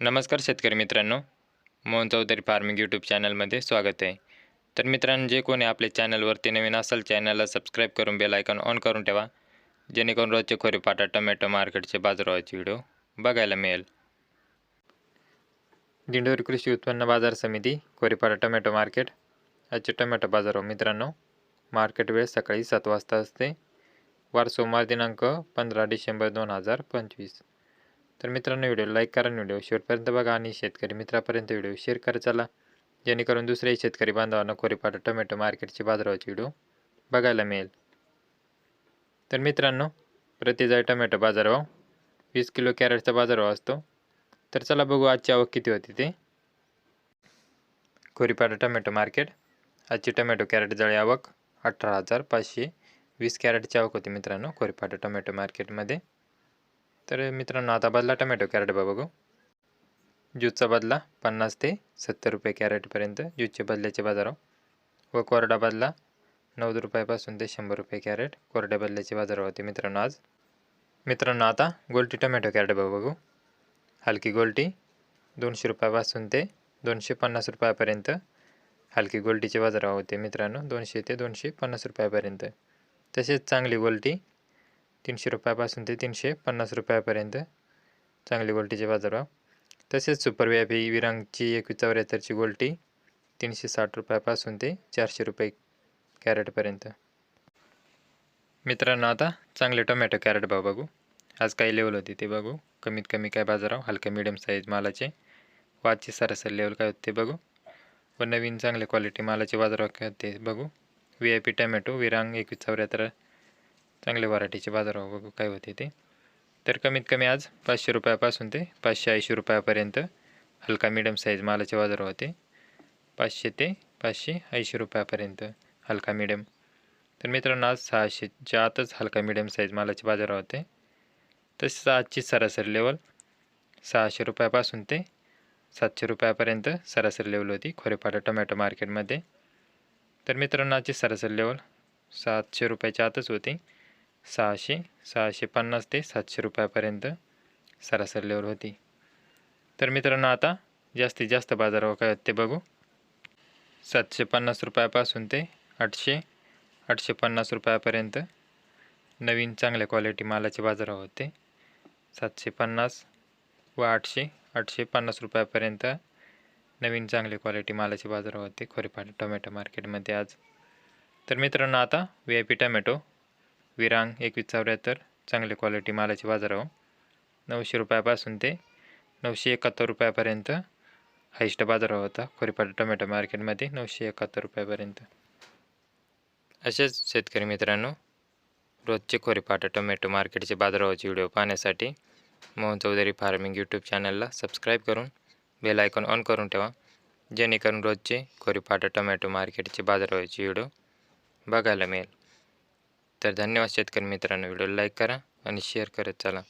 नमस्कार शेतकरी मित्रांनो, मोहन चौधरी फार्मिंग यूट्यूब चॅनलमध्ये स्वागत आहे. तर मित्रांनो, जे कोणी आपल्या चॅनलवरती नवीन असेल चॅनलला सबस्क्राईब करून बेल आयकॉन ऑन करून ठेवा, जेणेकरून रोजचे खोरेपाटा टोमॅटो मार्केटचे बाजारभावाचे व्हिडिओ बघायला मिळेल. दिंडोरी कृषी उत्पन्न बाजार समिती खोरेपाटा टोमॅटो मार्केट. आजचे टोमॅटो बाजारभाव मित्रांनो, मार्केट वेळ सकाळी 7 वाजता असते. वार सोमवार दिनांक 15 डिसेंबर 2025. तर मित्रांनो, व्हिडिओ लाईक करा, व्हिडिओ शेवटपर्यंत बघा आणि शेतकरी मित्रापर्यंत व्हिडिओ शेअर करत चला, जेणेकरून दुसऱ्याही शेतकरी बांधवांना खोरेपाटा टोमॅटो मार्केटचे बाजारभावाचे व्हिडिओ बघायला मिळेल. तर मित्रांनो, प्रति जाय टोमॅटो बाजारभाव 20 किलो कॅरेटचा बाजारभाव असतो. तर चला बघू आजची आवक किती होती ते. खोरेपाटा टोमॅटो मार्केट. आजची टोमॅटो कॅरेट जाळी आवक 18,520 कॅरेटची आवक होती मित्रांनो खोरेपाटा टोमॅटो मार्केटमध्ये. तर मित्रांनो, आता बदला टोमॅटो कॅरेट बघू. ज्यूसचा बदला 50 ते 70 रुपये कॅरेटपर्यंत ज्यूसचे बदल्याचे बाजारभाव व कोरडा बदला 90 रुपयापासून ते 100 रुपये कॅरेट कोरड्या बदल्याचे बाजारभाव होते मित्रांनो आज. मित्रांनो, आता गोल्टी टोमॅटो कॅरेट बघू. हलकी गोल्टी 200 रुपयापासून ते 250 रुपयापर्यंत हलकी गोल्टीचे बाजारभाव होते मित्रांनो, 200 ते 250 रुपयापर्यंत. तसेच चांगली गोल्टी 300 रुपयापासून ते 350 रुपयापर्यंत चांगली गोल्टीचे बाजारभाव. तसेच सुपर व्यापी विरांगची 2174ची गोल्टी 360 रुपयापासून ते 400 रुपये कॅरेटपर्यंत. मित्रांनो, आता चांगले टोमॅटो कॅरेट भाव बघू. आज काही लेवल होती ते बघू. कमीत कमी काय बाजारभाव हलक्या मीडियम साईज मालाचे व आजची सरासरी लेवल काय होते बघू. व नवीन चांगले क्वालिटी मालाचे बाजारभाव काय होते बघू. VIP टोमॅटो विरांग 2174 चांगले व्हरायटीचे बाजारभाव बघू काय होते ते. तर कमीत कमी आज 500 रुपयापासून ते 580 रुपयापर्यंत हलका मीडियम साईज मालाचे बाजारभाव होते. 500 ते 580 रुपयापर्यंत हलका मीडियम. तर मित्रांनो, आज 600च्या आतच हलका मीडियम साईज मालाचे बाजारभाव होते. तसेच आजची सरासरी लेवल 600 रुपयापासून ते 700 रुपयापर्यंत सरासरी लेवल होती खोरेपाटा टोमॅटो मार्केटमध्ये. तर मित्रांनो, आजची सरासरी लेवल 700 रुपयाच्या आतच होती. 650 ते 700 रुपयापर्यंत सरासरी लेवल होती. तर मित्रांनो, आता जास्तीत जास्त बाजारभाव काय होते बघू. 750 रुपयापासून ते 850 रुपयापर्यंत नवीन चांगल्या क्वालिटी मालाचे बाजारभाव होते. 750 व 850 रुपयापर्यंत नवीन चांगले क्वालिटी मालाचे बाजारभाव होते खोरेपाटा टोमॅटो मार्केटमध्ये आज. तर मित्रांनो, आता VIP टोमॅटो विरांग 2174 चांगले क्वालिटी मालाचे बाजारभाव 900 रुपयापासून ते 971 रुपयापर्यंत हायस्ट बाजारभाव होता खोरेपाटा टोमॅटो मार्केटमध्ये 971 रुपयापर्यंत. असेच शेतकरी मित्रांनो, रोजचे खोरेपाटा टोमॅटो मार्केटचे बाजारभावाचे व्हिडिओ पाहण्यासाठी मोहन चौधरी फार्मिंग यूट्यूब चॅनलला सबस्क्राईब करून बेल आयकॉन ऑन करून ठेवा, जेणेकरून रोजचे खोरेपाटा टोमॅटो मार्केटचे बाजारभावाचे व्हिडिओ बघायला मिळेल. तर धन्यवाद शेतकरी मित्रांनो, व्हिडिओ लाईक करा आणि शेअर करत चला.